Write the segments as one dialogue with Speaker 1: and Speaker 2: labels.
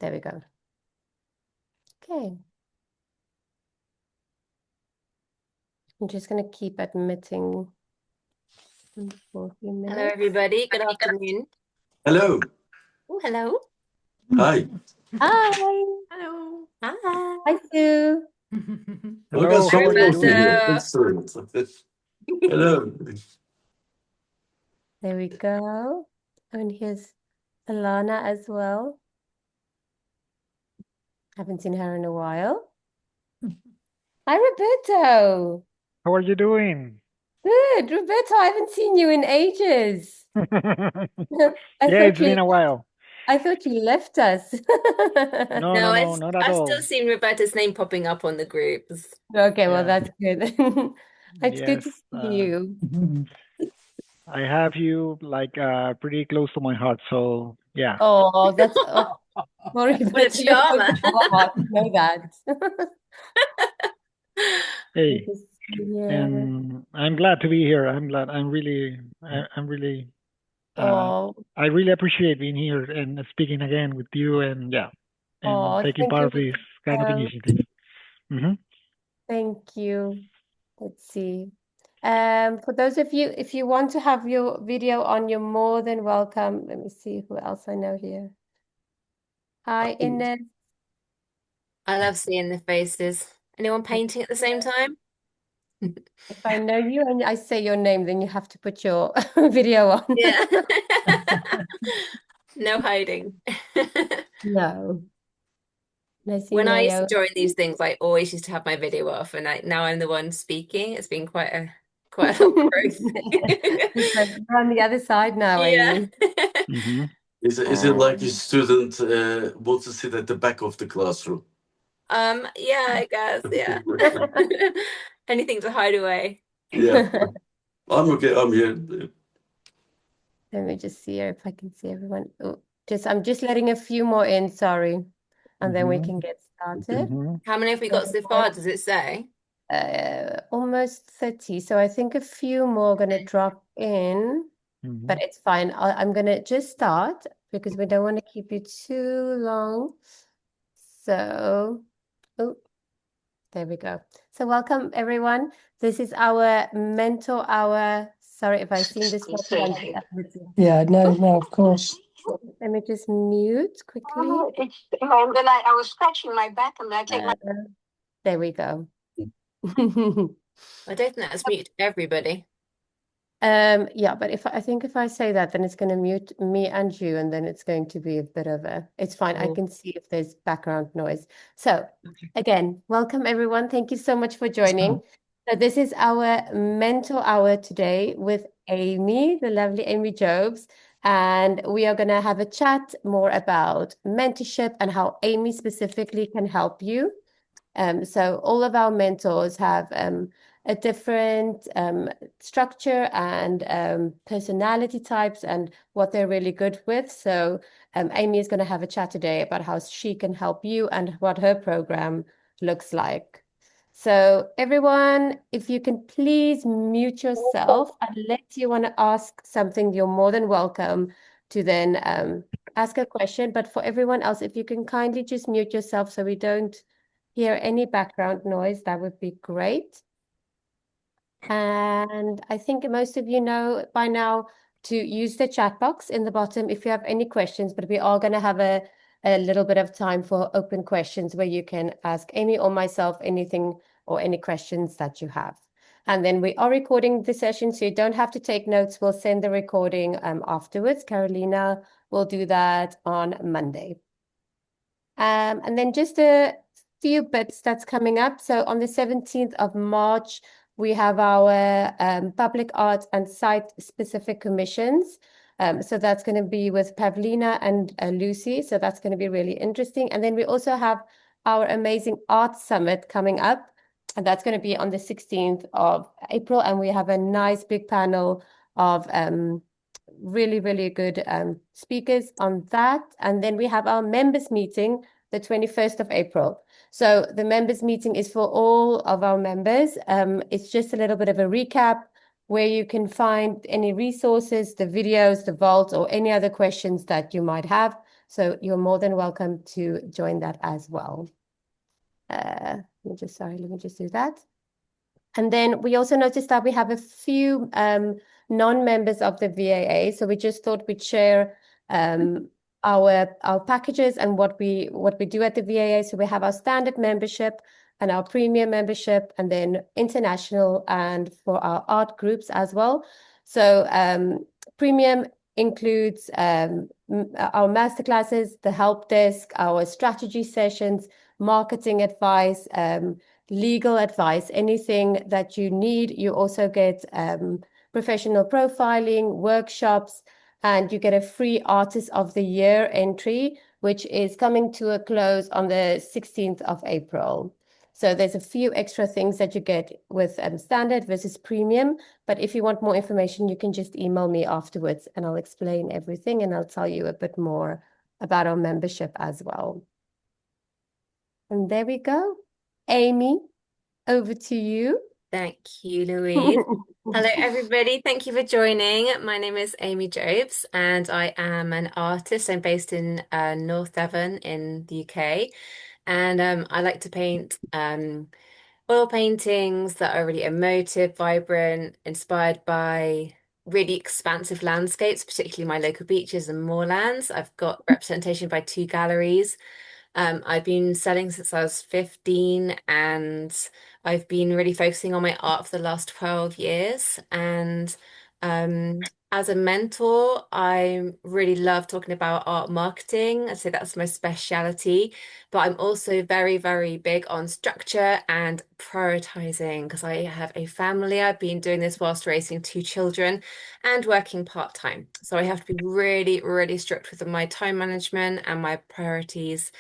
Speaker 1: There we go. Okay. I'm just going to keep admitting for a few
Speaker 2: Hello,
Speaker 1: minutes.
Speaker 2: everybody. Good afternoon.
Speaker 3: Hello.
Speaker 2: Oh, hello.
Speaker 3: Hi.
Speaker 1: Hi.
Speaker 2: Hello.
Speaker 1: Hi,
Speaker 2: Hi.
Speaker 1: Sue.
Speaker 3: Look
Speaker 4: Hello,
Speaker 3: at
Speaker 4: how are you
Speaker 3: someone
Speaker 4: doing?
Speaker 3: here.
Speaker 2: Roberto.
Speaker 3: Excellent. Hello.
Speaker 1: There we go. And here's Alana as well. Haven't seen her in a while. Hi, Roberto.
Speaker 4: How are you doing?
Speaker 1: Good. Roberto, I haven't seen you in ages. I
Speaker 4: Yeah, it's
Speaker 1: thought
Speaker 4: been a while.
Speaker 1: I thought you left us.
Speaker 4: No,
Speaker 2: No,
Speaker 4: not at
Speaker 2: I've
Speaker 4: all.
Speaker 2: still seen Roberta's name popping up on the groups.
Speaker 1: Okay, well,
Speaker 4: Yeah.
Speaker 1: that's good. It's good to
Speaker 4: Yes,
Speaker 1: see you.
Speaker 4: I have you like pretty close to my heart, so yeah.
Speaker 1: Oh, that's sorry,
Speaker 2: What a
Speaker 1: but you're close
Speaker 2: charmer.
Speaker 1: to our heart, you know that.
Speaker 4: Hey,
Speaker 1: Good to see you.
Speaker 4: and I'm glad to be here. I'm really,
Speaker 1: Oh,
Speaker 4: I really appreciate being here and speaking again with you, and yeah, and taking
Speaker 1: thank
Speaker 4: part
Speaker 1: you.
Speaker 4: of this kind of initiative. hmm
Speaker 1: Thank you. Let's see. For those of you, if you want to have your video on, you're more than welcome. Let me see who else I know here. Hi, Ines.
Speaker 2: I love seeing the faces. Anyone painting at the same time?
Speaker 1: If I know you and I say your name, then you have to put your video on.
Speaker 2: Yeah. No hiding.
Speaker 1: No. Nice
Speaker 2: When I used to
Speaker 1: Mayo.
Speaker 2: join these things, I always used to have my video off, and now I'm the one speaking. It's been quite a lot of growth.
Speaker 1: We're on the other side now,
Speaker 2: Yeah.
Speaker 1: Amy.
Speaker 4: hmm
Speaker 3: Is it like a student wants to sit at the back of the classroom?
Speaker 2: Yeah, I guess, yeah. Anything to hide away.
Speaker 3: Yeah. I'm okay. I'm here.
Speaker 1: Let me just see if I can see everyone. Oh, I'm just letting a few more in, sorry. And then we can get started.
Speaker 2: How many have we got so far, does it say?
Speaker 1: Almost 30. So I think a few more are going to drop in, but it's fine. I'm going to just start because we don't want to keep you too long. So, oh, there we go. So welcome, everyone. This is our mentor hour. Sorry if I seem this.
Speaker 5: Yeah, no, of course.
Speaker 1: Let me just mute quickly.
Speaker 5: And then I was scratching my back, and I take my.
Speaker 1: There we go.
Speaker 2: I don't think that's muted everybody.
Speaker 1: Yeah, but I think if I say that, then it's going to mute me and you, and then it's going to be a bit of it's fine. I can see if there's background noise. So again, welcome everyone. Thank you so much for joining. So this is our mentor hour today with Amy, the lovely Amy Jobs, and we are going to have a chat more about mentorship and how Amy specifically can help you. So all of our mentors have a different structure and personality types and what they're really good with. So Amy is going to have a chat today about how she can help you and what her program looks like. So everyone, if you can please mute yourself, unless you want to ask something, you're more than welcome to then ask a question. But for everyone else, if you can kindly just mute yourself so we don't hear any background noise, that would be great. And I think most of you know by now to use the chat box in the bottom if you have any questions, but we are going to have a little bit of time for open questions where you can ask Amy or myself anything or any questions that you have. And then we are recording the session, so you don't have to take notes. We'll send the recording afterwards. Carolina will do that on Monday. And then just a few bits that's coming up. So on the 17th of March, we have our public art and site-specific commissions. So that's going to be with Pavlina and Lucy. So that's going to be really interesting. And then we also have our amazing art summit coming up. And that's going to be on the 16th of April. And we have a nice big panel of really, really good speakers on that. And then we have our members meeting the 21st of April. So the members meeting is for all of our members. It's just a little bit of a recap where you can find any resources, the videos, the vault, or any other questions that you might have. So you're more than welcome to join that as well. Let me just do that. And then we also noticed that we have a few non-members of the VAA. So we just thought we'd share our packages and what we do at the VAA. So we have our standard membership and our premium membership, and then international and for our art groups as well. So premium includes our masterclasses, the help desk, our strategy sessions, marketing advice, legal advice, anything that you need. You also get professional profiling, workshops, and you get a free Artist of the Year entry, which is coming to a close on the 16th of April. So there's a few extra things that you get with standard versus premium. But if you want more information, you can just email me afterwards and I'll explain everything and I'll tell you a bit more about our membership as well. And there we go. Amy, over to you.
Speaker 2: Thank you, Louise. Hello, everybody. Thank you for joining. My name is Amy Jobes, and I am an artist. I'm based in North Devon in the UK, and I like to paint oil paintings that are really emotive, vibrant, inspired by really expansive landscapes, particularly my local beaches and moorlands. I've got representation by 2 galleries. I've been selling since I was 15, and I've been really focusing on my art for the last 12 years. And as a mentor, I really love talking about art marketing. I'd say that's my speciality, but I'm also very, very big on structure and prioritizing because I have a family. I've been doing this whilst raising 2 children and working part-time. So I have to be really, really strict with my time management and my priorities.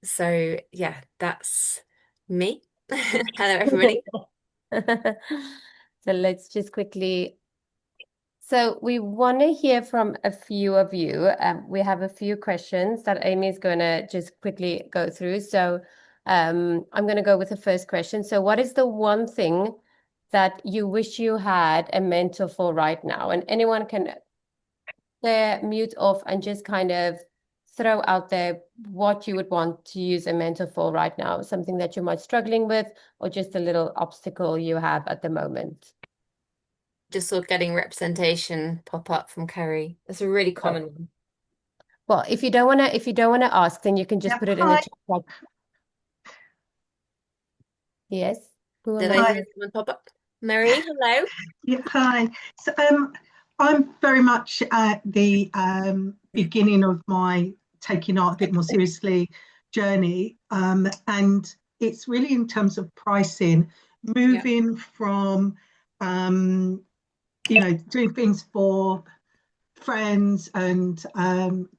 Speaker 2: So yeah, that's me. Hello, everybody.
Speaker 1: So let's just quickly. So we want to hear from a few of you. We have a few questions that Amy is going to just quickly go through. So I'm going to go with the first question. So what is the one thing that you wish you had a mentor for right now? And anyone can mute off and just kind of throw out there what you would want to use a mentor for right now, something that you might be struggling with, or just a little obstacle you have at the moment.
Speaker 2: Just sort of getting representation pop up from Kerry. That's a really common one.
Speaker 1: Well, if you don't wanna ask, then you can just put it in the chat. Yes.
Speaker 2: Did I hear someone pop up? Mary, hello.
Speaker 6: Yeah, hi. So I'm very much at the beginning of my taking art a bit more seriously journey, and it's really in terms of pricing, moving from doing things for friends and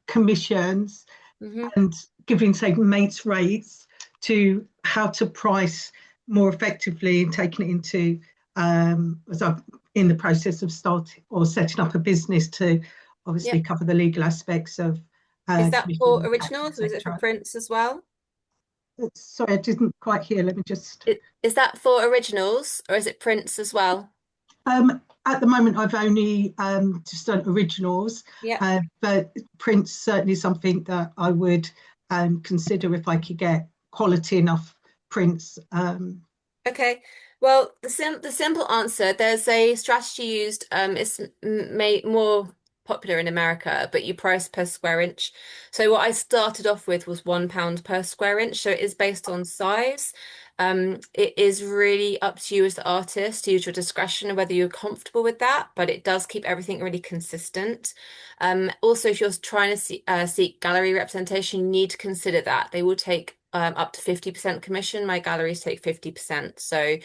Speaker 6: commissions and giving, say, mates rates to how to price more effectively and taking it into as I'm in the process of starting or setting up a business to obviously cover the legal aspects of
Speaker 2: is that for originals or is it for prints as well?
Speaker 6: Sorry, I didn't quite hear. Let me just.
Speaker 2: Is that for originals or is it prints as well?
Speaker 6: At the moment, I've only just done originals, but prints certainly something that I would consider if I could get quality enough prints.
Speaker 2: Okay. Well, the simple answer, there's a strategy used, it's made more popular in America, but you price per square inch. So what I started off with was £1 per square inch. So it is based on size. It is really up to you as the artist to use your discretion and whether you're comfortable with that, but it does keep everything really consistent. Also, if you're trying to seek gallery representation, you need to consider that. They will take up to 50% commission. My galleries take 50%. So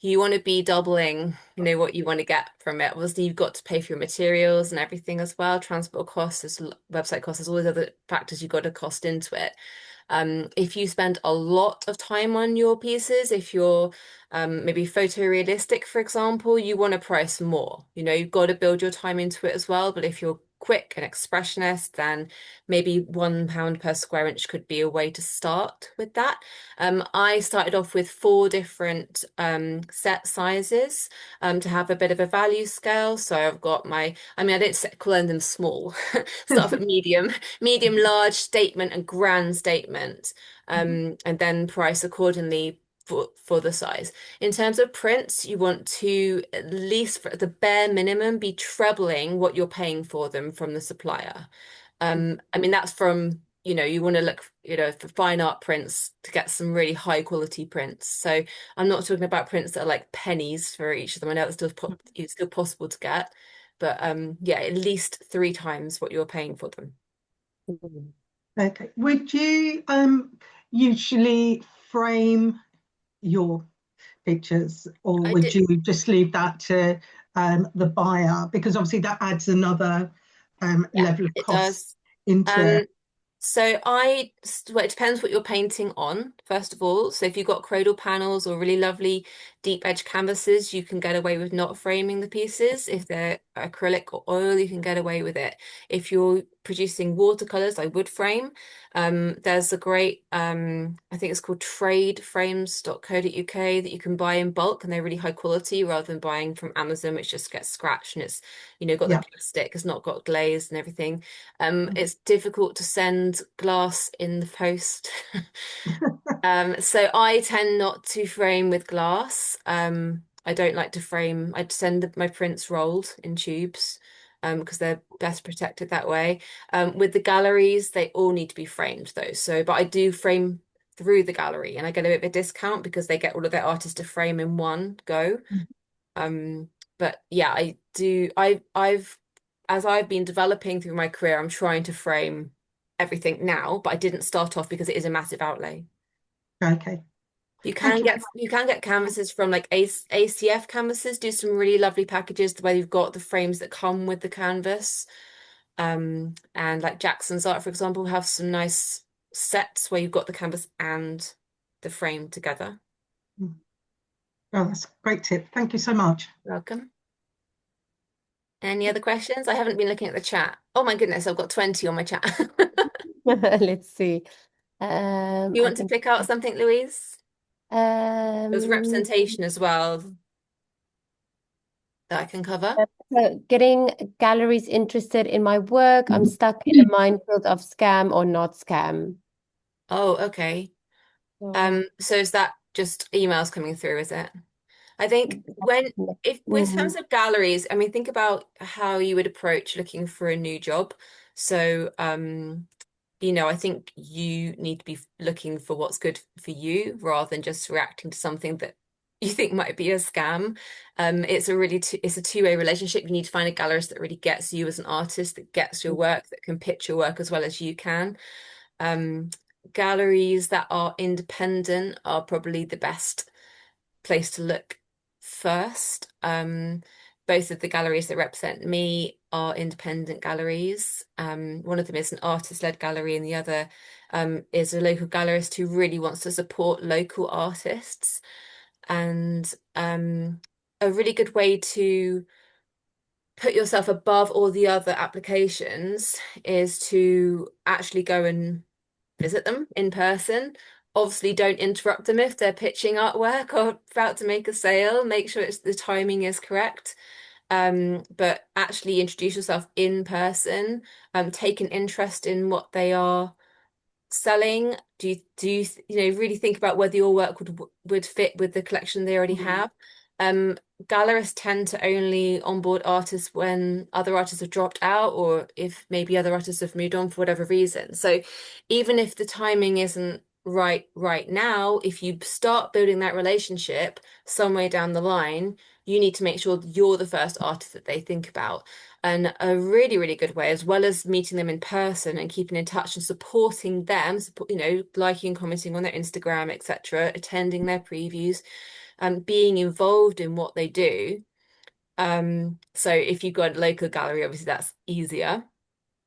Speaker 2: you want to be doubling, what you want to get from it. Obviously, you've got to pay for your materials and everything as well. Transport costs, website costs, there's all these other factors you've got to cost into it. If you spend a lot of time on your pieces, if you're maybe photorealistic, for example, you want to price more. You've got to build your time into it as well. But if you're quick and expressionist, then maybe £1 per square inch could be a way to start with that. I started off with 4 different set sizes to have a bit of a value scale. So I've got I don't call them small, start off at medium, large, statement, and grand statement, and then price accordingly for the size. In terms of prints, you want to, at least for the bare minimum, be trebling what you're paying for them from the supplier. That's from, you want to look, for fine art prints to get some really high quality prints. So I'm not talking about prints that are like pennies for each of them. I know it's still possible to get, but yeah, at least 3 times what you're paying for them.
Speaker 6: Okay. Would you usually frame your pictures, or would you just leave that to the buyer? Because obviously that adds another level of cost into it.
Speaker 2: So it depends what you're painting on, first of all. So if you've got cradle panels or really lovely deep edge canvases, you can get away with not framing the pieces. If they're acrylic or oil, you can get away with it. If you're producing watercolors, I would frame. There's a great, I think it's called tradeframes.co.uk, that you can buy in bulk, and they're really high quality rather than buying from Amazon, which just gets scratched and it's, got the plastic, it's not got glaze and everything. It's difficult to send glass in the post. So I tend not to frame with glass. I don't like to frame. I'd send my prints rolled in tubes because they're best protected that way. With the galleries, they all need to be framed though. But I do frame through the gallery, and I get a bit of a discount because they get all of their artists to frame in one go. But yeah, I do. As I've been developing through my career, I'm trying to frame everything now, but I didn't start off because it is a massive outlay.
Speaker 6: Okay.
Speaker 2: You can get canvases from like ACF canvases, do some really lovely packages where you've got the frames that come with the canvas. And like Jackson's Art, for example, have some nice sets where you've got the canvas and the frame together.
Speaker 6: Oh, that's a great tip. Thank you so much.
Speaker 2: Welcome. Any other questions? I haven't been looking at the chat. Oh my goodness, I've got 20 on my chat.
Speaker 1: Let's see.
Speaker 2: You want to pick out something, Louise? There's representation as well that I can cover.
Speaker 1: So getting galleries interested in my work. I'm stuck in a minefield of scam or not scam.
Speaker 2: Oh, okay. So is that just emails coming through, is it? I think in terms of galleries, think about how you would approach looking for a new job. So, I think you need to be looking for what's good for you rather than just reacting to something that you think might be a scam. It's a two-way relationship. You need to find a gallerist that really gets you as an artist, that gets your work, that can pitch your work as well as you can. Galleries that are independent are probably the best place to look first. Both of the galleries that represent me are independent galleries. One of them is an artist-led gallery, and the other is a local gallerist who really wants to support local artists. And a really good way to put yourself above all the other applications is to actually go and visit them in person. Obviously, don't interrupt them if they're pitching artwork or about to make a sale. Make sure the timing is correct. But actually introduce yourself in person. Take an interest in what they are selling. Do you really think about whether your work would fit with the collection they already have? Gallerists tend to only onboard artists when other artists have dropped out, or if maybe other artists have moved on for whatever reason. So even if the timing isn't right now, if you start building that relationship somewhere down the line, you need to make sure you're the first artist that they think about. And a really, really good way, as well as meeting them in person and keeping in touch and supporting them, liking and commenting on their Instagram, etc., attending their previews, being involved in what they do. So if you've got a local gallery, obviously that's easier,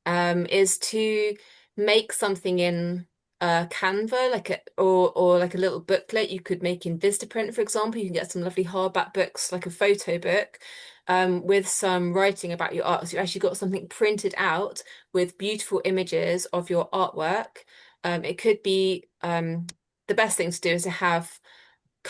Speaker 2: is to make something in Canva, or like a little booklet you could make in Vistaprint, for example. You can get some lovely hardback books, like a photo book, with some writing about your art. So you actually got something printed out with beautiful images of your artwork. It could be the best thing to do is to have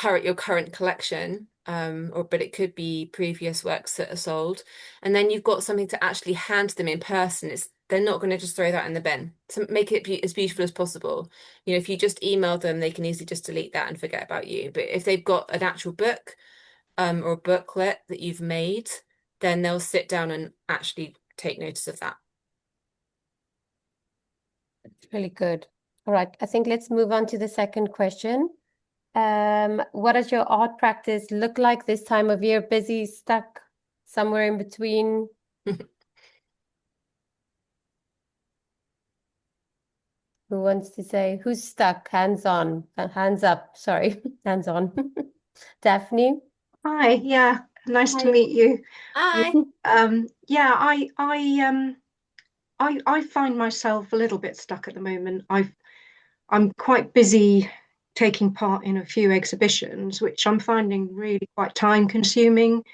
Speaker 2: your current collection, but it could be previous works that are sold, and then you've got something to actually hand them in person. They're not going to just throw that in the bin. So make it as beautiful as possible. You know, if you just email them, they can easily just delete that and forget about you. But if they've got an actual book, or a booklet that you've made, then they'll sit down and actually take notice of that.
Speaker 1: Really good. All right, I think let's move on to the second question. What does your art practice look like this time of year? Busy, stuck, somewhere in between? Who wants to say? Who's stuck? Hands on. Hands up. Sorry. Hands on. Daphne?
Speaker 5: Hi, yeah, nice to
Speaker 1: Hi.
Speaker 5: meet you.
Speaker 2: Hi.
Speaker 5: Yeah, I find myself a little bit stuck at the moment. I'm quite busy taking part in a few exhibitions, which I'm finding really quite time consuming.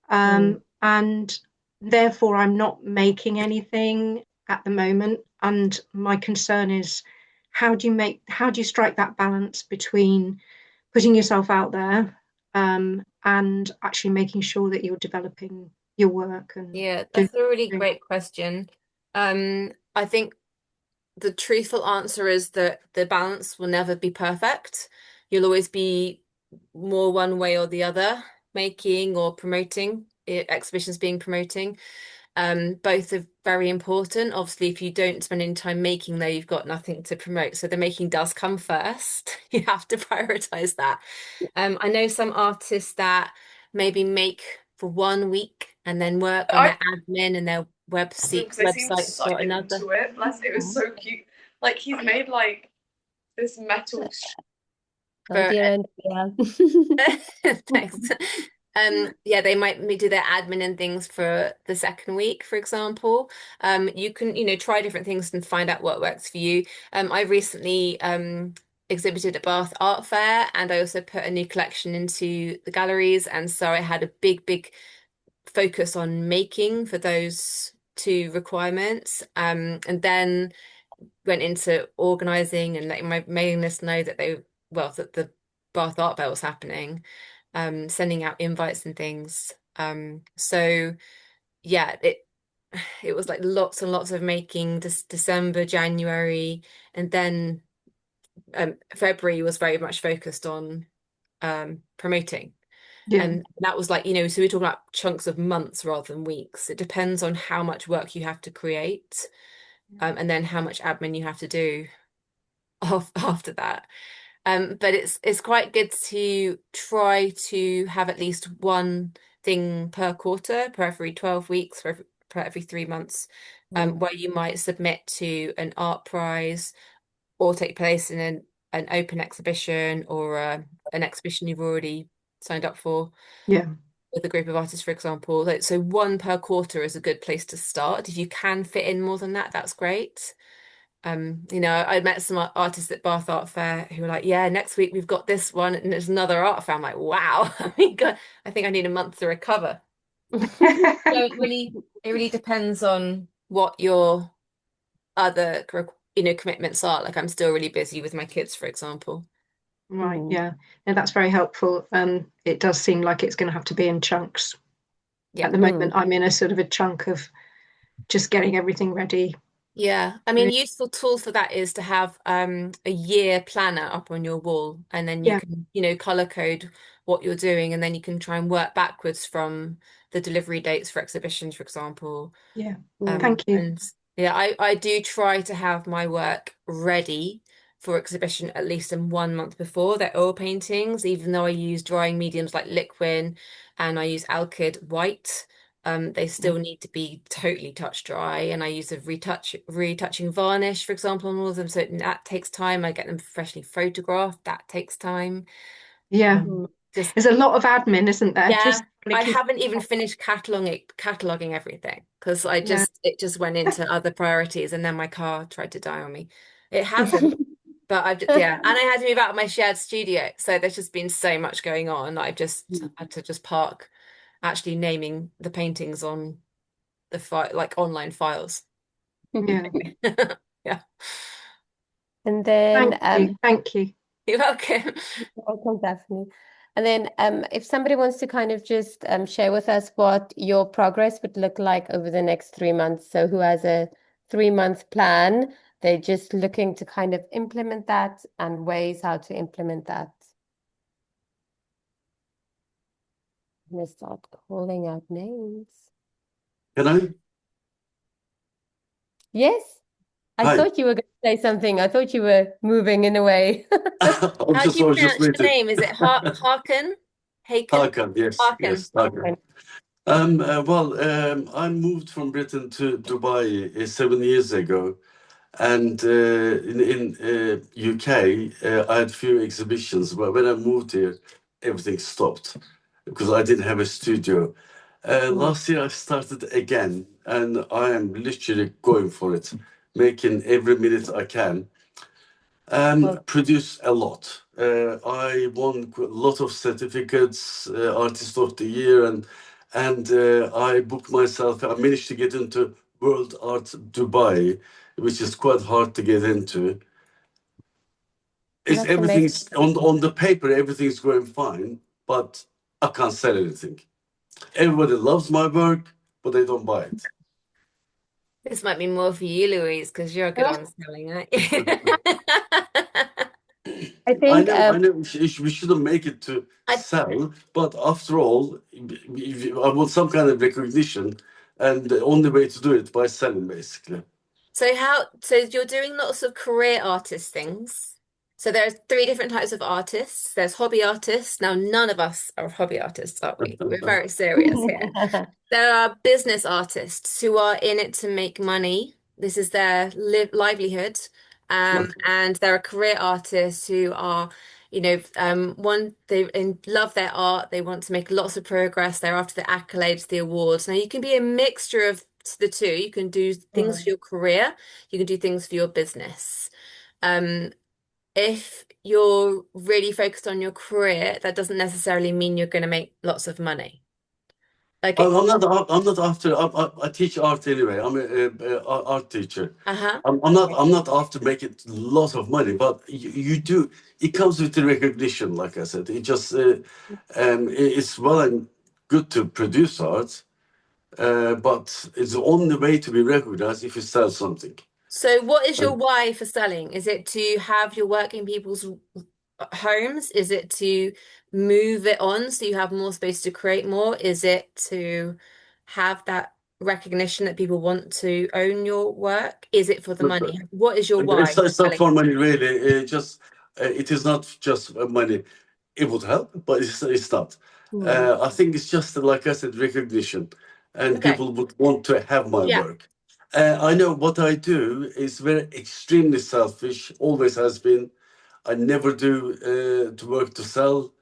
Speaker 5: And therefore I'm not making anything at the moment. And my concern is how do you strike that balance between putting yourself out there, and actually making sure that you're developing your work and
Speaker 2: Yeah,
Speaker 5: doing.
Speaker 2: that's a really great question. I think the truthful answer is that the balance will never be perfect. You'll always be more one way or the other, making or promoting, exhibitions being promoting. Both are very important. Obviously, if you don't spend any time making, though, you've got nothing to promote. So the making does come first. You have to prioritize that. I know some artists that maybe make for 1 week and then work on their admin and their
Speaker 7: because they seemed
Speaker 2: website
Speaker 7: so
Speaker 2: for another.
Speaker 7: into it. Bless, it was so cute. Like he's made like this metal.
Speaker 1: Oh, dear, yeah.
Speaker 2: Thanks. Yeah, they might do their admin and things for the second week, for example. You can, try different things and find out what works for you. I recently exhibited at Bath Art Fair, and I also put a new collection into the galleries, and so I had a big focus on making for those two requirements, and then went into organizing and letting my mailing list know that that the Bath Art Fair was happening, sending out invites and things. So yeah, it was like lots and lots of making December, January, and then February was very much focused on promoting.
Speaker 5: Yeah.
Speaker 2: And that was like, so we're talking about chunks of months rather than weeks. It depends on how much work you have to create, and then how much admin you have to do after that. But it's quite good to try to have at least one thing per quarter, per every 12 weeks, per every 3 months, where you might submit to an art prize or take place in an open exhibition or an exhibition you've already signed up for.
Speaker 5: Yeah.
Speaker 2: With a group of artists, for example. So one per quarter is a good place to start. If you can fit in more than that, that's great. I met some artists at Bath Art Fair who were like, yeah, next week we've got this one and there's another art fair. I'm like, wow, God, I think I need a month to recover. So it really depends on what your other commitments are. Like I'm still really busy with my kids, for example.
Speaker 5: Right, yeah. No, that's very helpful. It does seem like it's going to have to be in chunks.
Speaker 2: Yeah.
Speaker 5: At the moment, I'm in a sort of a chunk of just getting everything ready.
Speaker 2: Yeah, I mean, useful tool for that is to have a year planner up on your wall, and then you can, color code what you're doing, and then you can try and work backwards from the delivery dates for exhibitions, for example.
Speaker 5: Yeah, thank you.
Speaker 2: And yeah, I do try to have my work ready for exhibition at least in 1 month before. They're oil paintings, even though I use drying mediums like Liquin and I use Alkyd white. They still need to be totally touch dry, and I use a retouching varnish, for example, on all of them. So that takes time. I get them freshly photographed. That takes time.
Speaker 5: Yeah, there's a lot of admin, isn't there?
Speaker 2: Yeah, I haven't even finished cataloging everything because it just went into other priorities, and then my car tried to die on me. It hasn't, but and I had to move out of my shared studio, so there's just been so much going on. I've just had to just park actually naming the paintings on the file, like online files.
Speaker 5: Yeah.
Speaker 2: Yeah.
Speaker 1: And then
Speaker 5: Thank you.
Speaker 2: You're welcome.
Speaker 1: welcome, Daphne. And then if somebody wants to kind of just share with us what your progress would look like over the next 3 months. So who has a 3-month plan, they're just looking to kind of implement that and ways how to implement that. I'm going to start calling out names.
Speaker 3: Can I?
Speaker 1: Yes, I
Speaker 3: Hi.
Speaker 1: thought you were going to say something. I thought you were moving in a way.
Speaker 2: How do you
Speaker 3: I was just
Speaker 2: pronounce your
Speaker 3: waiting.
Speaker 2: name? Is it Hakan? Hakan?
Speaker 3: Hakan, yes,
Speaker 2: Hakan.
Speaker 3: yes, Hakan. I moved from Britain to Dubai 7 years ago, and in UK, I had few exhibitions. But when I moved here, everything stopped because I didn't have a studio. Last year, I started again, and I am literally going for it, making every minute I can. Produce a lot. I won a lot of certificates, Artist of the Year, and I booked myself. I managed to get into World Art Dubai, which is quite hard to get into.
Speaker 1: That's
Speaker 3: Everything's on the paper, everything's going fine, but I can't sell anything. Everybody loves my work, but they don't buy it.
Speaker 2: This might be more for you, Louise, because you're good on selling, aren't you?
Speaker 1: I think
Speaker 3: I know we shouldn't make it to sell, but after all, I want some kind of recognition, and the only way to do it by selling, basically.
Speaker 2: So you're doing lots of career artist things. So there's 3 different types of artists. There's hobby artists. Now, none of us are hobby artists, are we? We're very serious here. There are business artists who are in it to make money. This is their livelihood. And there are career artists who are, they love their art. They want to make lots of progress. They're after the accolades, the awards. Now, you can be a mixture of the two. You can do things for your career. You can do things for your business. If you're really focused on your career, that doesn't necessarily mean you're going to make lots of money. Like
Speaker 3: I'm not after. I teach art anyway. I'm a art teacher. I'm not after making lots of money, but you do. It comes with the recognition, like I said. It just it's well and good to produce art, but it's the only way to be recognized if you sell something.
Speaker 2: So what is your why for selling? Is it to have your work in people's homes? Is it to move it on so you have more space to create more? Is it to have that recognition that people want to own your work? Is it for the money? What is your why?
Speaker 3: It's not for money, really. It is not just money. It would help, but it's not. I think it's just, like I said, recognition, and people would want to have my work. I know what I do is very extremely selfish, always has been. I never do to work to sell,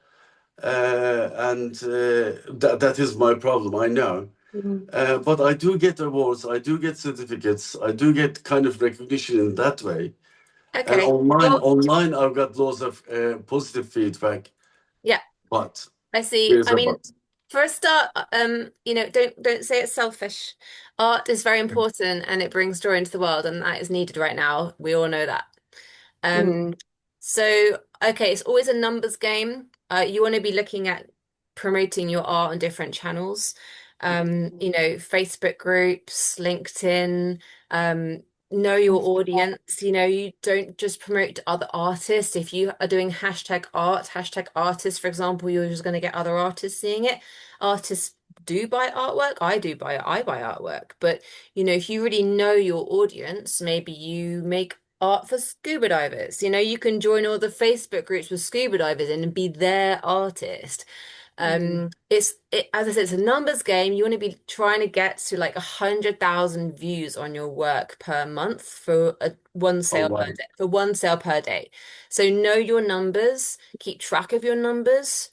Speaker 3: and that is my problem, I know. But I do get awards, I do get certificates, I do get kind of recognition in that way.
Speaker 2: Okay.
Speaker 3: Online, I've got lots of positive feedback.
Speaker 2: Yeah.
Speaker 3: But
Speaker 2: I see. I mean, for a start, don't say it's selfish. Art is very important and it brings joy into the world, and that is needed right now. We all know that. So, okay, it's always a numbers game. You want to be looking at promoting your art on different channels. Facebook groups, LinkedIn, know your audience. You don't just promote to other artists. If you are doing hashtag art, hashtag artists, for example, you're just going to get other artists seeing it. Artists do buy artwork. I buy artwork. But, if you really know your audience, maybe you make art for scuba divers. You can join all the Facebook groups with scuba divers and be their artist. As I said, it's a numbers game. You want to be trying to get to like 100,000 views on your work per month for one sale per day. So know your numbers, keep track of your numbers,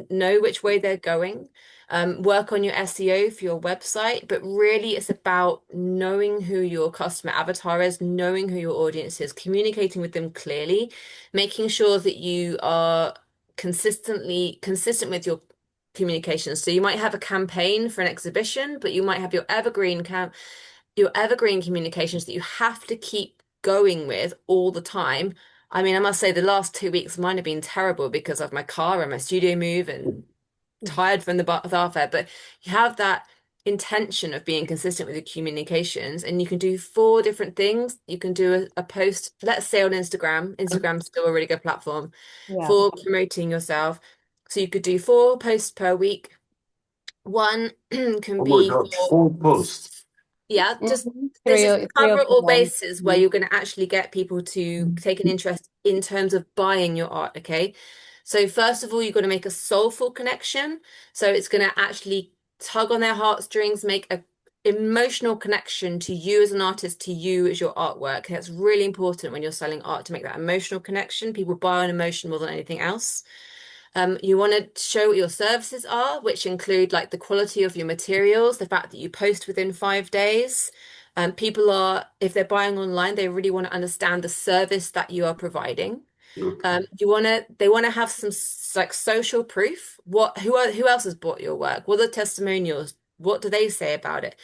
Speaker 2: know which way they're going. Work on your SEO for your website, but really it's about knowing who your customer avatar is, knowing who your audience is, communicating with them clearly, making sure that you are consistent with your communications. So you might have a campaign for an exhibition, but you might have your evergreen communications that you have to keep going with all the time. I mean, I must say the last 2 weeks mine have been terrible because of my car and my studio move and tired from the Bath Fair, but you have that intention of being consistent with your communications, and you can do 4 different things. You can do a post, let's say on Instagram. Instagram's still a really good platform for promoting yourself. So you could do 4 posts per week. One can be
Speaker 3: God, 4 posts.
Speaker 2: Yeah, just this is cover all bases where you're going to actually get people to take an interest in terms of buying your art, okay? So first of all, you've got to make a soulful connection. So it's going to actually tug on their heartstrings, make a emotional connection to you as an artist, to you as your artwork. That's really important when you're selling art, to make that emotional connection. People buy an emotion more than anything else. You want to show what your services are, which include like the quality of your materials, the fact that you post within 5 days. People are, if they're buying online, they really want to understand the service that you are providing. They want to have some like social proof. Who else has bought your work? What are the testimonials? What do they say about it?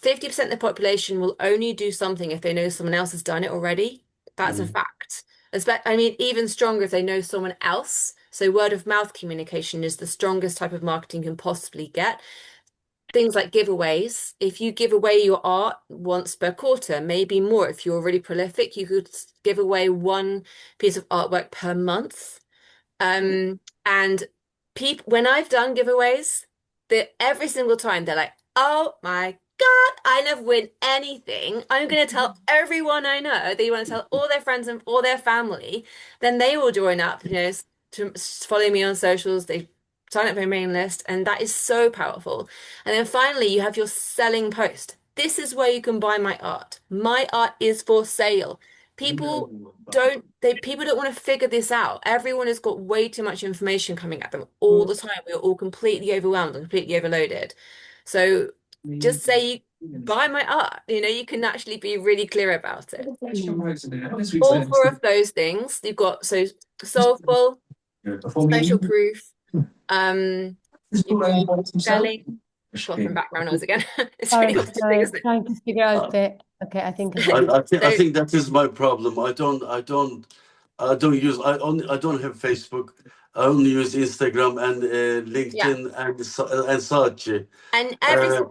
Speaker 2: 50% of the population will only do something if they know someone else has done it already. That's a fact. I mean, even stronger if they know someone else. So word of mouth communication is the strongest type of marketing you can possibly get. Things like giveaways. If you give away your art once per quarter, maybe more. If you're really prolific, you could give away 1 piece of artwork per month. And people, when I've done giveaways, every single time they're like, "Oh my God, I never win anything. I'm going to tell everyone I know." They want to tell all their friends and all their family. Then they will join up, to follow me on socials. They sign up for my mailing list, and that is so powerful. And then finally, you have your selling post. This is where you can buy my art. My art is for sale. People don't want to figure this out. Everyone has got way too much information coming at them all the time. We're all completely overwhelmed and completely overloaded. So just say, buy my art. You can actually be really clear about it. All 4 of those things you've got. So soulful, social proof, you've got selling. From background noise again. It's really hard to think, isn't it?
Speaker 1: Trying to figure out okay, I think
Speaker 3: I think that is my problem. I don't have Facebook. I only use Instagram and LinkedIn and Saatchi.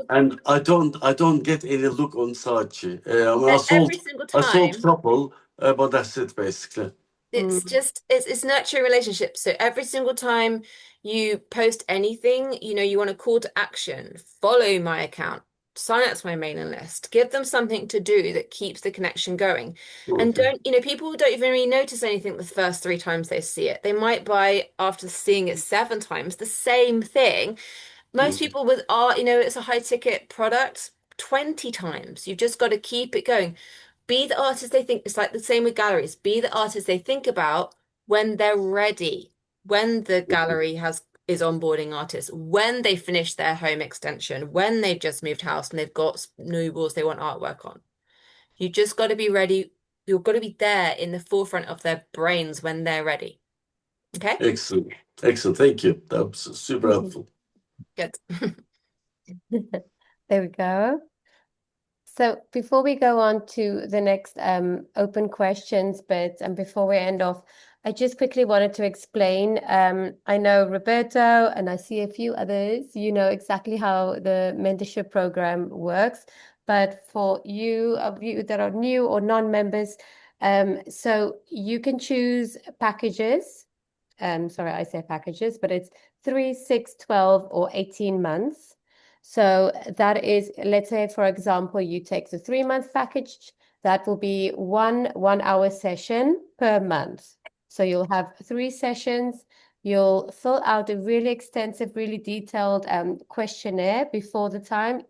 Speaker 2: And
Speaker 3: I don't get any look on Saatchi.
Speaker 2: Every single time.
Speaker 3: I sold couple, but that's it basically.
Speaker 2: It's just it's nurturing relationships. So every single time you post anything, you want a call to action. Follow my account. Sign up to my mailing list. Give them something to do that keeps the connection going. And people don't even really notice anything the first 3 times they see it. They might buy after seeing it 7 times, the same thing. Most people with art, it's a high ticket product, 20 times. You've just got to keep it going. Be the artist they think. It's like the same with galleries. Be the artist they think about when they're ready, when the gallery is onboarding artists, when they finish their home extension, when they've just moved house and they've got new walls they want artwork on. You just got to be ready. You've got to be there in the forefront of their brains when they're ready. Okay?
Speaker 3: Excellent. Thank you. That was super helpful.
Speaker 2: Good.
Speaker 1: There we go. So before we go on to the next open questions bit, and before we end off, I just quickly wanted to explain. I know Roberto and I see a few others, exactly how the mentorship program works. But for you that are new or non-members, so you can choose packages. Sorry, I say packages, but it's 3, 6, 12, or 18 months. So that is, let's say, for example, you take the 3-month package, that will be one 1-hour session per month. So you'll have 3 sessions. You'll fill out a really extensive, really detailed questionnaire before the time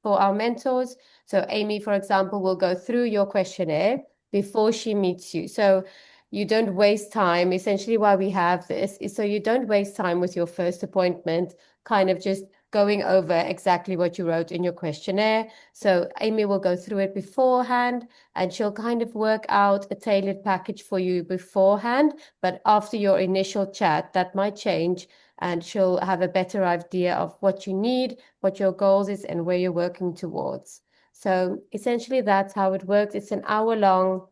Speaker 1: for our mentors. So Amy, for example, will go through your questionnaire before she meets you. So you don't waste time. Essentially, why we have this is so you don't waste time with your first appointment, kind of just going over exactly what you wrote in your questionnaire. So Amy will go through it beforehand, and she'll kind of work out a tailored package for you beforehand. But after your initial chat, that might change, and she'll have a better idea of what you need, what your goals is, and where you're working towards. So essentially, that's how it works. It's an hour long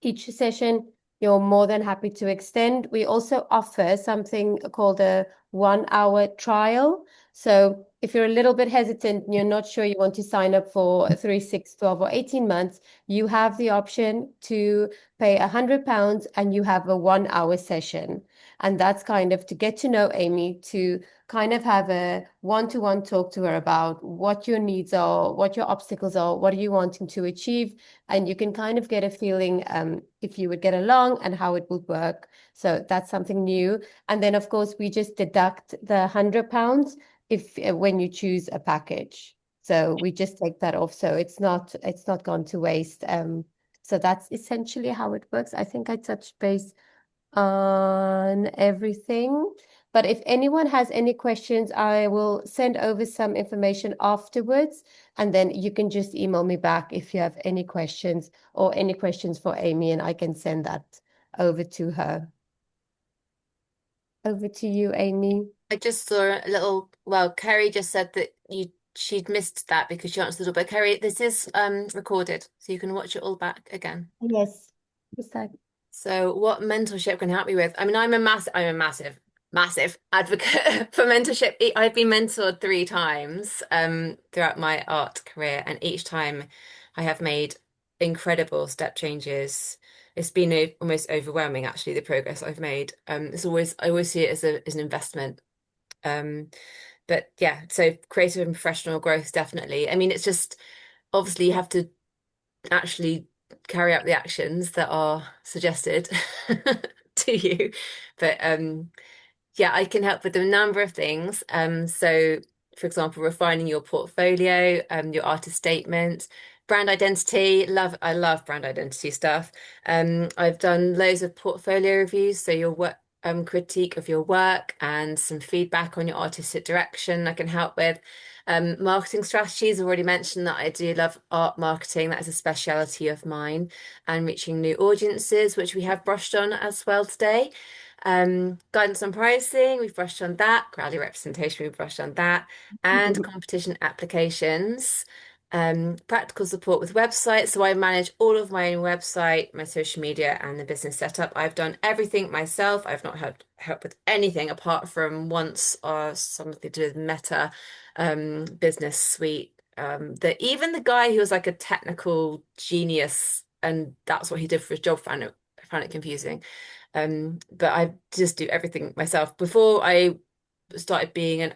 Speaker 1: each session. You're more than happy to extend. We also offer something called a 1 hour trial. So if you're a little bit hesitant and you're not sure you want to sign up for 3, 6, 12, or 18 months, you have the option to pay £100 and you have a 1 hour session. And that's kind of to get to know Amy, to kind of have a one-to-one talk to her about what your needs are, what your obstacles are, what are you wanting to achieve, and you can kind of get a feeling if you would get along and how it would work. So that's something new. And then of course we just deduct the £100 if when you choose a package. So we just take that off. So it's not gone to waste. So that's essentially how it works. I think I touched base on everything. But if anyone has any questions, I will send over some information afterwards, and then you can just email me back if you have any questions or any questions for Amy, and I can send that over to her. Over to you, Amy.
Speaker 2: I just saw a little, well, Kerry just said that she'd missed that because she answered the door. But Kerry, this is recorded, so you can watch it all back again.
Speaker 1: Yes. What's that?
Speaker 2: So what mentorship can help me with? I mean, I'm a massive advocate for mentorship. I've been mentored 3 times throughout my art career, and each time I have made incredible step changes. It's been almost overwhelming, actually, the progress I've made. I always see it as an investment. But yeah, so creative and professional growth, definitely. I mean, it's just obviously you have to actually carry out the actions that are suggested to you. But yeah, I can help with a number of things. So for example, refining your portfolio, your artist statement, brand identity. I love brand identity stuff. I've done loads of portfolio reviews, so your work, critique of your work and some feedback on your artistic direction I can help with. Marketing strategies, I've already mentioned that I do love art marketing. That is a speciality of mine, and reaching new audiences, which we have brushed on as well today. Guidance on pricing, we've brushed on that. Crowdly representation, we've brushed on that. And competition applications. Practical support with websites. So I manage all of my own website, my social media, and the business setup. I've done everything myself. I've not had help with anything apart from once something to do with Meta business suite. That even the guy who was like a technical genius, and that's what he did for his job, found it confusing. But I just do everything myself. Before I started being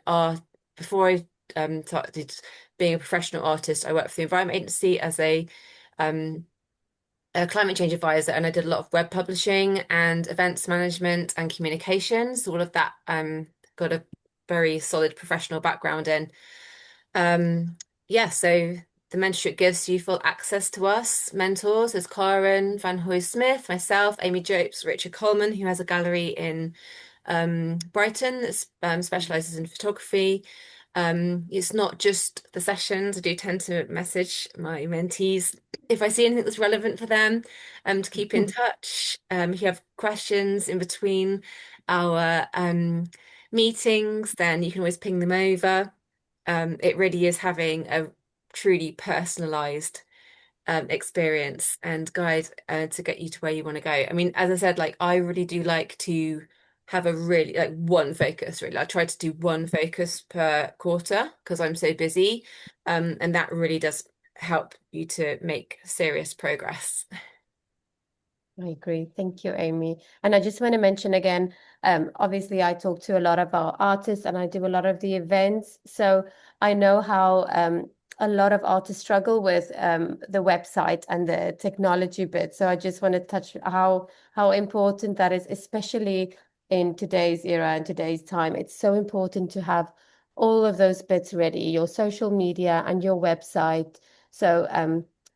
Speaker 2: before I started being a professional artist, I worked for the Environment Agency as a climate change advisor, and I did a lot of web publishing and events management and communications. All of that got a very solid professional background in. Yeah, so the mentorship gives you full access to us mentors. There's Karen Van Hoy Smith, myself, Amy Jopes, Richard Coleman, who has a gallery in Brighton that specializes in photography. It's not just the sessions. I do tend to message my mentees if I see anything that's relevant for them, to keep in touch. If you have questions in between our meetings, then you can always ping them over. It really is having a truly personalized experience and guide to get you to where you want to go. I mean, as I said, like I really do like to have a really like one focus, really. I try to do one focus per quarter because I'm so busy. And that really does help you to make serious progress.
Speaker 1: I agree. Thank you, Amy. And I just want to mention again, obviously I talk to a lot of our artists and I do a lot of the events. So I know how a lot of artists struggle with the website and the technology bit. So I just want to touch how important that is, especially in today's era and today's time. It's so important to have all of those bits ready, your social media and your website. So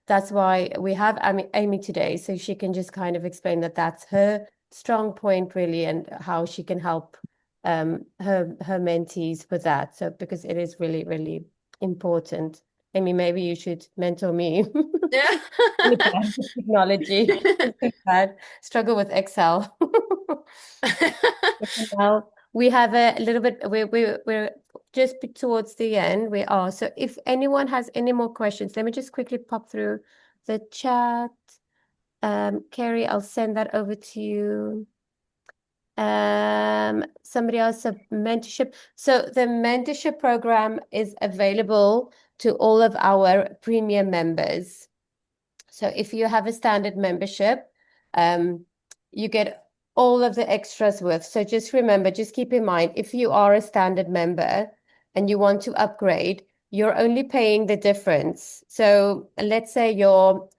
Speaker 1: that's why we have Amy today, so she can just kind of explain that that's her strong point really, and how she can help her mentees with that. So because it is really, really important. Amy, maybe you should mentor me. With technology. It's too bad. Struggle with Excel. Now we have a little bit. We're just towards the end. We are. So if anyone has any more questions, let me just quickly pop through the chat. Kerry, I'll send that over to you. Somebody else, a mentorship. So the mentorship program is available to all of our premium members. So if you have a standard membership, you get all of the extras with. So just remember, just keep in mind, if you are a standard member and you want to upgrade, you're only paying the difference. So let's say you're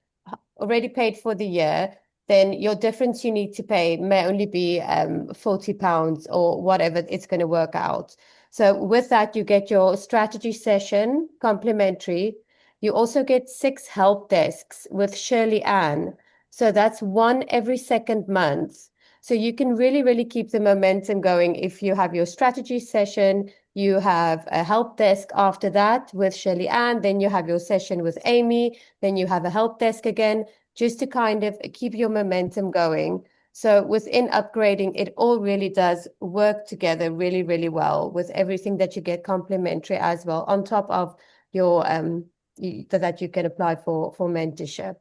Speaker 1: already paid for the year, then your difference you need to pay may only be £40 or whatever it's going to work out. So with that, you get your strategy session complimentary. You also get 6 help desks with Shirley Ann. So that's one every second month. So you can really, really keep the momentum going. If you have your strategy session, you have a help desk after that with Shirley Ann, then you have your session with Amy, then you have a help desk again, just to kind of keep your momentum going. So within upgrading, it all really does work together really, really well with everything that you get complimentary as well, on top of your that you can apply for mentorship.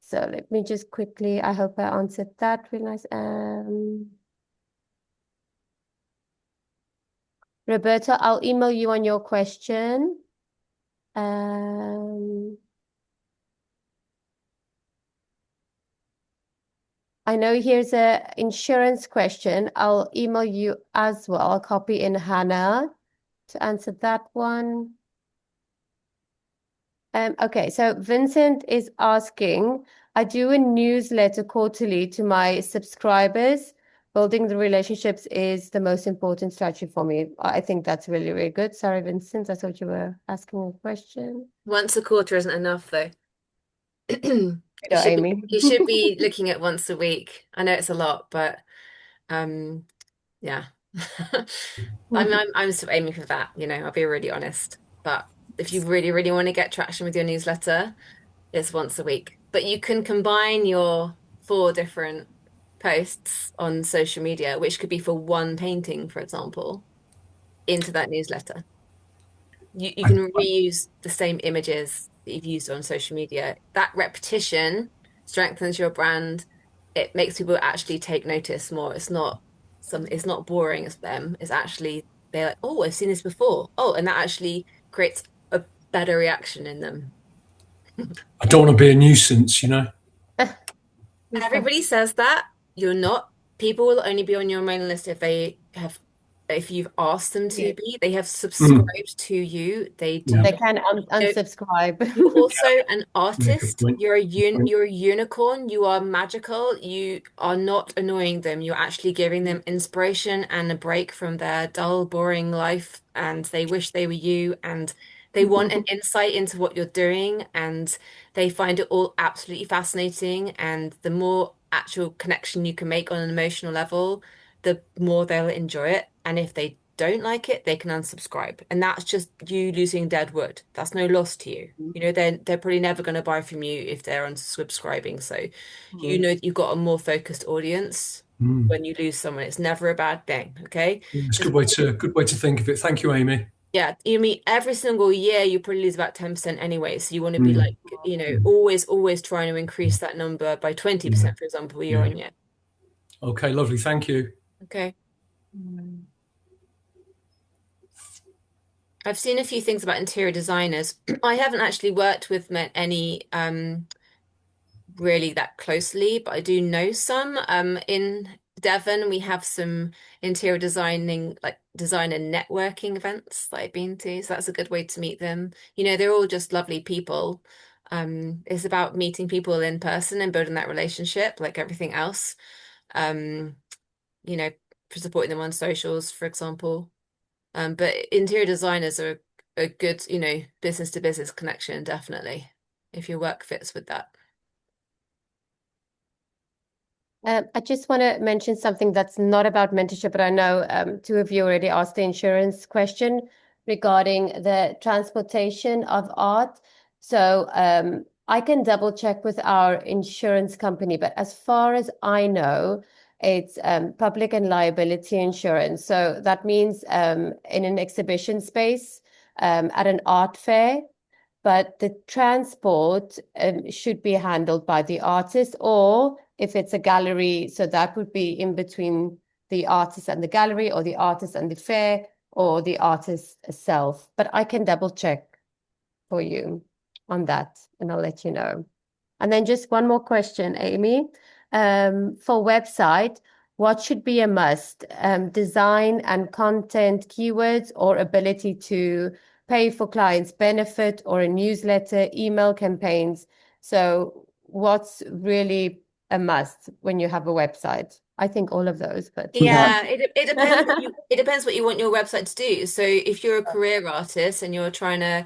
Speaker 1: So let me just quickly, I hope I answered that really nice. Roberta, I'll email you on your question. I know here's a insurance question. I'll email you as well. I'll copy in Hannah to answer that one. Okay, so Vincent is asking, I do a newsletter quarterly to my subscribers. Building the relationships is the most important strategy for me. I think that's really, really good. Sorry, Vincent, I thought you were asking a question.
Speaker 2: Once a quarter isn't enough, though.
Speaker 1: Amy.
Speaker 2: You should be looking at once a week. I know it's a lot, but yeah. I'm sort of aiming for that, I'll be really honest. But if you really, really want to get traction with your newsletter, it's once a week. But you can combine your 4 different posts on social media, which could be for one painting, for example, into that newsletter. You can reuse the same images that you've used on social media. That repetition strengthens your brand. It makes people actually take notice more. It's not boring as them. It's actually they're like, oh, I've seen this before. Oh, and that actually creates a better reaction in them.
Speaker 8: I don't want to be a nuisance,
Speaker 2: Everybody says that. You're not. People will only be on your mailing list if you've asked them to be. They have subscribed to you. They do.
Speaker 1: They can unsubscribe.
Speaker 2: You're also an artist. You're a unicorn. You are magical. You are not annoying them. You're actually giving them inspiration and a break from their dull, boring life, and they wish they were you, and they want an insight into what you're doing, and they find it all absolutely fascinating. And the more actual connection you can make on an emotional level, the more they'll enjoy it. And if they don't like it, they can unsubscribe. And that's just you losing dead wood. That's no loss to you. They're probably never going to buy from you if they're unsubscribing. So you've got a more focused audience when you lose someone. It's never a bad thing. Okay.
Speaker 8: It's a good way to think of it. Thank you, Amy.
Speaker 2: Yeah, every single year you probably lose about 10% anyway. So you want to be like, always trying to increase that number by 20%, for example, year on year.
Speaker 8: Okay, lovely. Thank you.
Speaker 2: Okay. I've seen a few things about interior designers. I haven't actually worked with any really that closely, but I do know some. In Devon, we have some interior designer networking events that I've been to. So that's a good way to meet them. They're all just lovely people. It's about meeting people in person and building that relationship, like everything else. For supporting them on socials, for example. But interior designers are a good, business to business connection, definitely, if your work fits with that.
Speaker 1: I just want to mention something that's not about mentorship, but I know two of you already asked the insurance question regarding the transportation of art. So I can double check with our insurance company, but as far as I know, it's public and liability insurance. So that means in an exhibition space, at an art fair, but the transport should be handled by the artist, or if it's a gallery, so that would be in between the artist and the gallery, or the artist and the fair, or the artist itself. But I can double check for you on that, and I'll let you know. And then just one more question, Amy. For website, what should be a must? Design and content keywords, or ability to pay for clients' benefit, or a newsletter, email campaigns? So what's really a must when you have a website? I think all of those, but
Speaker 2: Yeah, it depends it depends what you want your website to do. So if you're a career artist and you're trying to,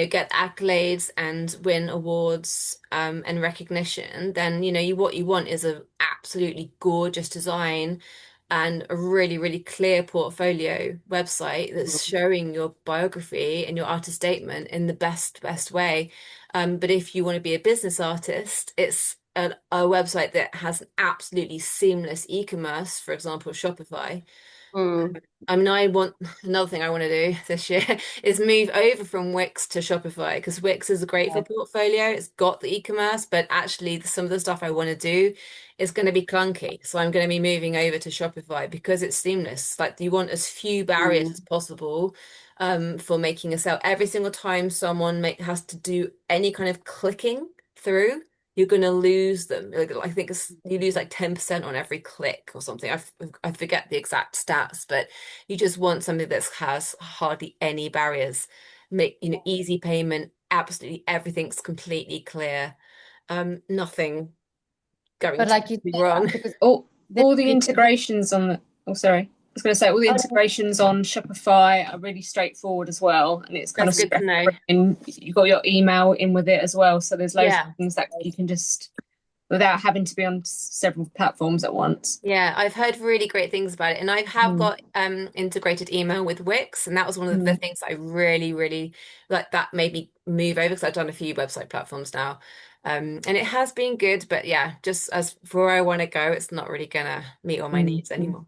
Speaker 2: get accolades and win awards and recognition, then what you want is a absolutely gorgeous design and a really, really clear portfolio website that's showing your biography and your artist statement in the best way. But if you want to be a business artist, it's a website that has an absolutely seamless e-commerce, for example, Shopify. I mean, another thing I want to do this year is move over from Wix to Shopify, because Wix is great for portfolio. It's got the e-commerce, but actually some of the stuff I want to do is going to be clunky. So I'm going to be moving over to Shopify because it's seamless. Like, you want as few barriers as possible for making a sale. Every single time someone has to do any kind of clicking through, you're going to lose them. I think you lose like 10% on every click or something. I forget the exact stats, but you just want something that has hardly any barriers. Make, easy payment, absolutely everything's completely clear. Nothing going
Speaker 1: but like you
Speaker 2: be wrong.
Speaker 9: All the integrations on sorry. I was going to say all the integrations on Shopify are really straightforward as well, and it's kind
Speaker 2: That's
Speaker 9: of
Speaker 2: good to know.
Speaker 9: You've got your email in with it as well, so there's loads of things that you can just, without having to be on several platforms at once.
Speaker 2: Yeah, I've heard really great things about it, and I have got integrated email with Wix, and that was one of the things I really, really like. That made me move over, because I've done a few website platforms now, and it has been good. But yeah, just as for where I want to go, it's not really gonna meet all my needs anymore.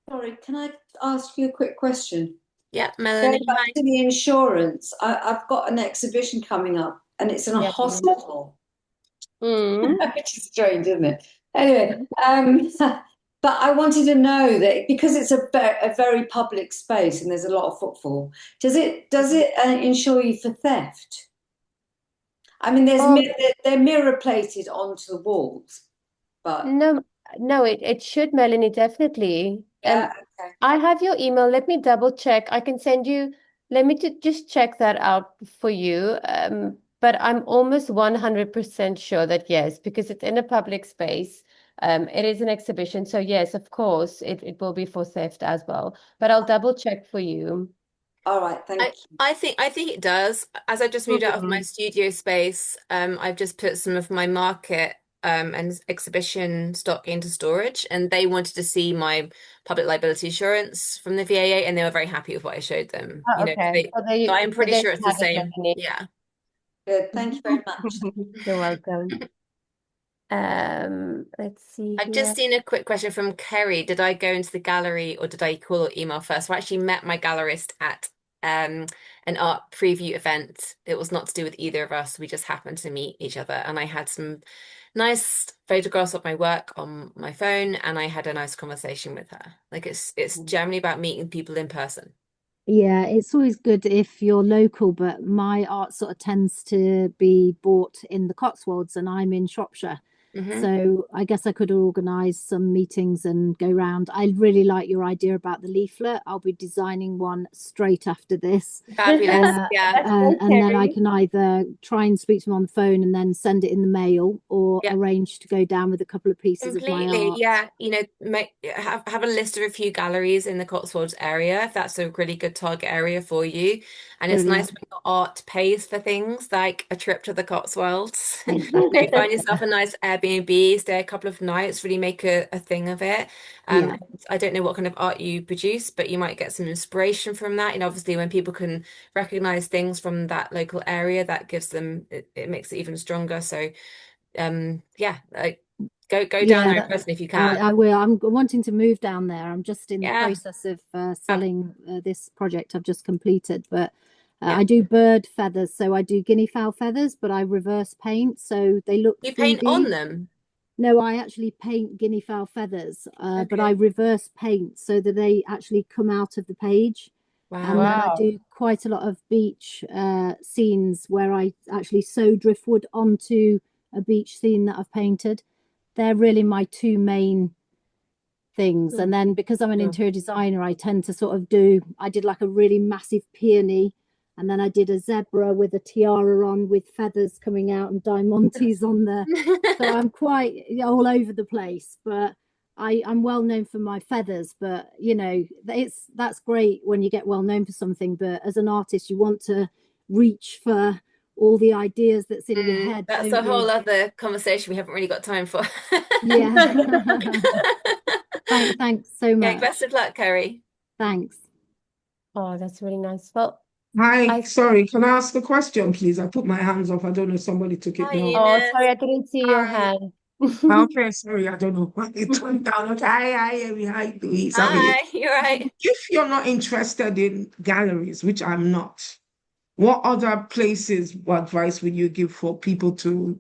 Speaker 10: Sorry, can I ask you a quick question?
Speaker 2: Yeah, Melanie.
Speaker 10: Going back to the insurance, I've got an exhibition coming up, and it's in a hospital. Which is strange, isn't it? Anyway, but I wanted to know that, because it's a very public space and there's a lot of footfall, does it insure you for theft? I mean, they're mirror plated onto the walls, but
Speaker 1: no, it should, Melanie, definitely.
Speaker 10: Okay.
Speaker 1: I have your email. Let me double check. I can send you. Let me just check that out for you. But I'm almost 100% sure that yes, because it's in a public space. It is an exhibition, so yes, of course, it will be for theft as well. But I'll double check for you.
Speaker 10: All right, thank you.
Speaker 2: I think it does. As I've just moved out of my studio space, I've just put some of my market and exhibition stock into storage, and they wanted to see my public liability insurance from the VAA, and they were very happy with what I showed them.
Speaker 1: Okay.
Speaker 2: So I'm pretty sure it's the same. Yeah.
Speaker 10: Good. Thank you very much.
Speaker 1: You're welcome. Let's see.
Speaker 2: I've just seen a quick question from Kerry. Did I go into the gallery, or did I call or email first? So I actually met my gallerist at an art preview event. It was not to do with either of us. We just happened to meet each other, and I had some nice photographs of my work on my phone, and I had a nice conversation with her. Like, it's generally about meeting people in person.
Speaker 11: Yeah, it's always good if you're local, but my art sort of tends to be bought in the Cotswolds, and I'm in Shropshire. So I guess I could organise some meetings and go round. I really like your idea about the leaflet. I'll be designing one straight after this.
Speaker 2: Fabulous.
Speaker 11: And then I can either try and speak to them on the phone and then send it in the mail, or arrange to go down with a couple of pieces of my art.
Speaker 2: Yeah. Have a list of a few galleries in the Cotswolds area, if that's a really good target area for you. And it's nice when your art pays for things like a trip to the Cotswolds. You find yourself a nice Airbnb Airbnb, stay a couple of nights, really make a thing of it. I don't know what kind of art you produce, but you might get some inspiration from that. And obviously when people can recognize things from that local area, that gives them, it makes it even stronger. So yeah, like go down there in person if you can.
Speaker 11: I will. I'm wanting to move down there. I'm just in the process of selling this project I've just completed, but I do bird feathers, so I do guinea fowl feathers, but I reverse paint, so they look 3D.
Speaker 2: You paint on them?
Speaker 11: No, I actually paint guinea fowl feathers, but I reverse paint so that they actually come out of the page.
Speaker 2: Wow.
Speaker 11: And then I do quite a lot of beach scenes where I actually sew driftwood onto a beach scene that I've painted. They're really my two main things. And then because I'm an interior designer, I tend to sort of I did like a really massive peony, and then I did a zebra with a tiara on with feathers coming out and diamantes on there. So I'm quite all over the place, but I'm well known for my feathers. But you know, that's great when you get well known for something, but as an artist you want to reach for all the ideas that's in your head.
Speaker 2: That's a whole other conversation we haven't really got time for.
Speaker 11: Thanks so much.
Speaker 2: Okay, best of luck, Kerry.
Speaker 11: Thanks.
Speaker 1: Oh, that's really nice. Well,
Speaker 12: hi, sorry, can I ask a question, please? I put my hands up. I don't know if somebody took it down.
Speaker 1: Oh, sorry, I didn't see your hand.
Speaker 12: Okay, sorry, I don't know why it went down. Okay, hi, Amy, hi, Louise.
Speaker 2: Hi, you're right.
Speaker 12: If you're not interested in galleries, which I'm not, what other places or advice would you give for people to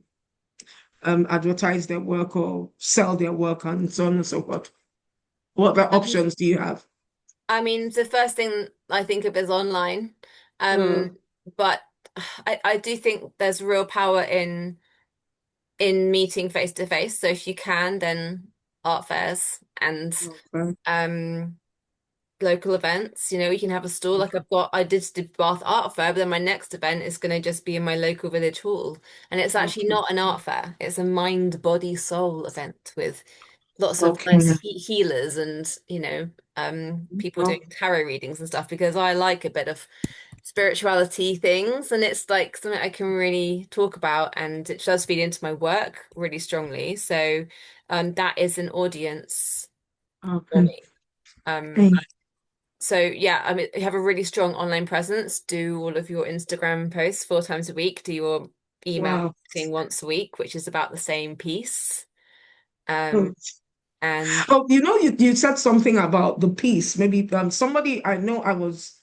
Speaker 12: advertise their work or sell their work and so on and so forth? What other options do you have?
Speaker 2: I mean, the first thing I think of is online. But I do think there's real power in meeting face to face. So if you can, then art fairs and local events. You know, we can have a stall. Like I did Bath Art Fair, but then my next event is going to just be in my local village hall, and it's actually not an art fair. It's a mind, body, soul event with lots of nice healers and, you know, people doing tarot readings and stuff, because I like a bit of spirituality things, and it's like something I can really talk about, and it does feed into my work really strongly. So that is an audience for me. So yeah, I mean, you have a really strong online presence. Do all of your Instagram posts 4 times a week. Do your email marketing once a week, which is about the same piece. And
Speaker 12: you know, you said something about the piece. Maybe somebody I know I was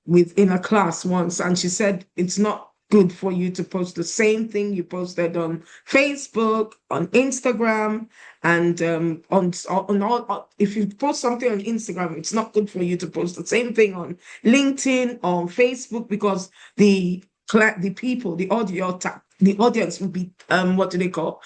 Speaker 12: with in a class once, and she said it's not good for you to post the same thing you posted on Facebook, on Instagram, and on all. If you post something on Instagram, it's not good for you to post the same thing on LinkedIn, on Facebook, because the people, the audience will be what do they call,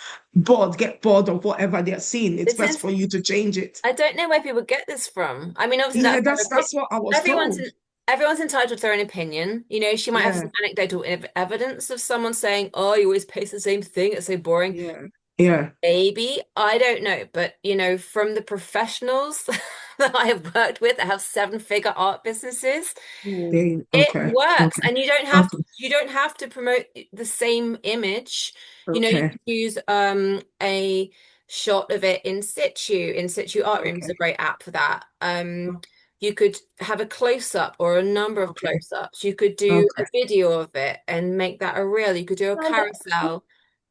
Speaker 12: get bored of whatever they're seeing. It's best for you to change it.
Speaker 2: I don't know where people get this from. I mean, obviously
Speaker 12: that's what I was told.
Speaker 2: Everyone's entitled to their own opinion. You know, she might have some anecdotal evidence of someone saying, "Oh, you always post the same thing. It's so boring."
Speaker 12: Yeah.
Speaker 2: Maybe, I don't know, but you know, from the professionals that I have worked with that have 7-figure art businesses, it works, and you don't have to promote the same image. You know, you could use a shot of it in situ art room is a great app for that. You could have a close-up or a number of close-ups. You could do a video of it and make that a reel. You could do a carousel.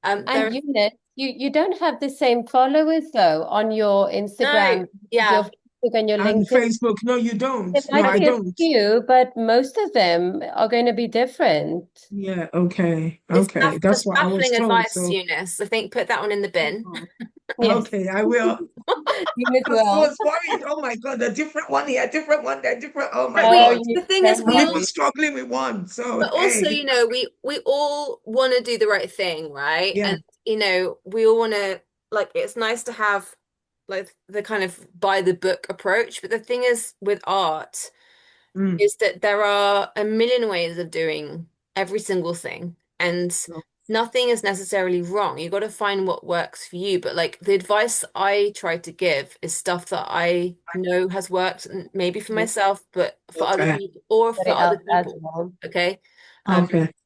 Speaker 1: And Eunice, you don't have the same followers though on your Instagram, your Facebook and your LinkedIn.
Speaker 12: And Facebook, no, you don't.
Speaker 1: No, I don't. Few, but most of them are going to be different.
Speaker 12: Yeah. Okay. That's what I was told.
Speaker 2: Advice, Eunice. I think put that one in the bin.
Speaker 12: Okay, I will. I was worried. Oh my God, a different one here, a different one there, different. Oh my God.
Speaker 2: The thing is,
Speaker 12: I'm even struggling with one. So,
Speaker 2: but also, you know, we all want to do the right thing, right? Yeah. And you know, we all want to, like, it's nice to have like the kind of by the book approach. But the thing is with art is that there are a million ways of doing every single thing, and nothing is necessarily wrong. You've got to find what works for you. But like the advice I try to give is stuff that I know has worked, maybe for myself, but for other people or for other people. Okay.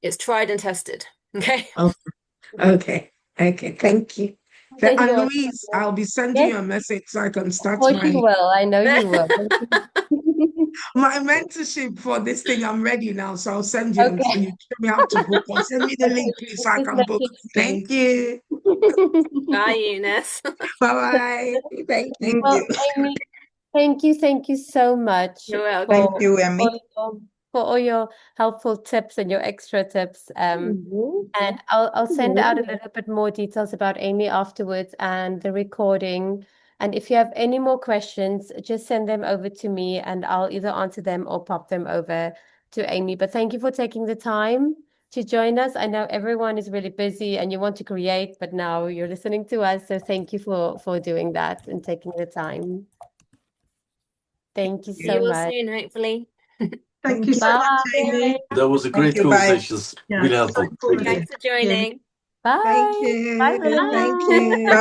Speaker 2: It's tried and tested. Okay.
Speaker 12: Okay. Thank you. And
Speaker 1: You're
Speaker 12: Louise, I'll be sending
Speaker 1: Yes,
Speaker 12: you a message so I can
Speaker 1: of
Speaker 12: start
Speaker 1: course you will. I know you will.
Speaker 12: my mentorship for this thing. I'm ready now, so I'll send you and
Speaker 1: Okay.
Speaker 12: you show me how to book, or send me the link, please, so I
Speaker 1: Just
Speaker 12: can book.
Speaker 1: message
Speaker 12: Thank
Speaker 1: me.
Speaker 12: you.
Speaker 2: Bye, Eunice.
Speaker 12: Bye-bye. Thank you.
Speaker 1: Well, Amy, thank you so much
Speaker 2: You're welcome.
Speaker 1: for
Speaker 13: Thank you, Emmy.
Speaker 1: all your helpful tips and your extra tips. And I'll send out a little bit more details about Amy afterwards and the recording. And if you have any more questions, just send them over to me and I'll either answer them or pop them over to Amy. But thank you for taking the time to join us. I know everyone is really busy and you want to create, but now you're listening to us. So thank you for doing that and taking the time. Thank you
Speaker 2: See
Speaker 1: so
Speaker 2: you all
Speaker 1: much.
Speaker 2: soon, hopefully.
Speaker 6: Thank you so much, Amy.
Speaker 3: That was a
Speaker 13: Thank
Speaker 3: great
Speaker 13: you. Bye.
Speaker 3: conversation.
Speaker 6: Yeah,
Speaker 3: Really helpful.
Speaker 6: so
Speaker 3: Thank you.
Speaker 2: Thanks for joining.
Speaker 1: Bye.
Speaker 13: Thank you.
Speaker 1: Bye.
Speaker 13: Thank you. Bye.